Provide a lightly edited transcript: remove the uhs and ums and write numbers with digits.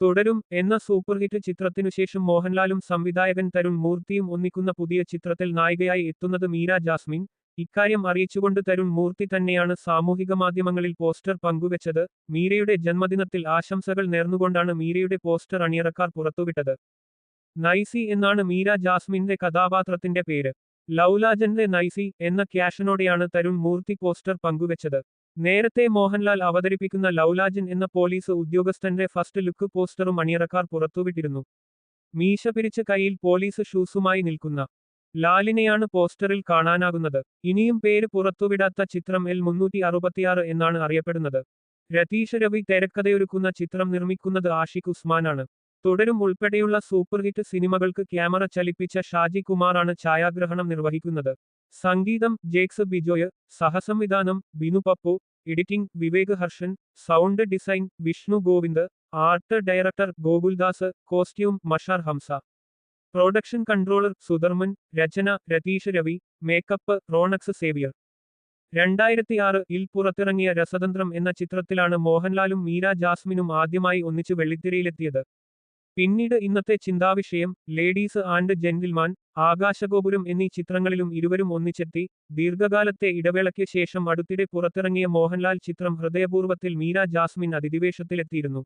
തുടരും എന്ന സൂപ്പർഹിറ്റ് ചിത്രത്തിനുശേഷം മോഹൻലാലും സംവിധായകൻ തരുൺ മൂർത്തിയും ഒന്നിക്കുന്ന പുതിയ ചിത്രത്തിൽ നായികയായി എത്തുന്നത് മീര ജാസ്മിൻ. ഇക്കാര്യം അറിയിച്ചുകൊണ്ട് തരുൺ മൂർത്തി തന്നെയാണ് സാമൂഹിക മാധ്യമങ്ങളിൽ പോസ്റ്റർ പങ്കുവച്ചത്. മീരയുടെ ജന്മദിനത്തിൽ ആശംസകൾ നേർന്നുകൊണ്ടാണ് മീരയുടെ പോസ്റ്റർ അണിയറക്കാർ പുറത്തുവിട്ടത്. നൈസി എന്നാണ് മീര ജാസ്മിന്റെ കഥാപാത്രത്തിന്റെ പേര്. ലൗലാജന്റെ നൈസി എന്ന ക്യാഷനോടെയാണ് തരുൺ മൂർത്തി പോസ്റ്റർ പങ്കുവച്ചത്. നേരത്തെ മോഹൻലാൽ അവതരിപ്പിക്കുന്ന ലൗലാജൻ എന്ന പോലീസ് ഉദ്യോഗസ്ഥന്റെ ഫസ്റ്റ് ലുക്ക് പോസ്റ്ററും അണിയറക്കാർ പുറത്തുവിട്ടിരുന്നു. മീശ പിരിച്ച് കൈയിൽ പോലീസ് ഷൂസുമായി നിൽക്കുന്ന ലാലിനെയാണ് പോസ്റ്ററിൽ കാണാനാകുന്നത്. ഇനിയും പേര് പുറത്തുവിടാത്ത ചിത്രം L366 എന്നാണ് അറിയപ്പെടുന്നത്. രതീഷ് രവി തിരക്കഥയൊരുക്കുന്ന ചിത്രം നിർമ്മിക്കുന്നത് ആഷിഖ് ഉസ്മാനാണ്. തുടരും ഉൾപ്പെടെയുള്ള സൂപ്പർഹിറ്റ് സിനിമകൾക്ക് ക്യാമറ ചലിപ്പിച്ച ഷാജി കുമാറാണ് ഛായാഗ്രഹണം നിർവഹിക്കുന്നത്. സംഗീതം ജേക്സ് ബിജോയ്, സഹസംവിധാനം Binu Pappu, editing Vivek Harshan, sound design Vishnu Govind, art director Gokuldas, costume Mashar Hamsa, production controller Sudharman, രചന രതീഷ് രവി, മേക്കപ്പ് റോണക്സ് സേവിയർ. 2006-ൽ പുറത്തിറങ്ങിയ രസതന്ത്രം എന്ന ചിത്രത്തിലാണ് മോഹൻലാലും മീര ജാസ്മിനും ആദ്യമായി ഒന്നിച്ച് വെള്ളിത്തിരയിലെത്തിയത്. പിന്നീട് ഇന്നത്തെ ചിന്താവിഷയം, ലേഡീസ് ആൻഡ് ജെന്റിൽമാൻ, ആകാശഗോപുരം എന്നീ ചിത്രങ്ങളിലും ഇരുവരും ഒന്നിച്ചെത്തി. ദീർഘകാലത്തെ ഇടവേളയ്ക്ക് ശേഷം അടുത്തിടെ പുറത്തിറങ്ങിയ മോഹൻലാൽ ചിത്രം ഹൃദയപൂർവ്വത്തിൽ മീര ജാസ്മിൻ അതിഥിവേഷത്തിലെത്തിയിരുന്നു.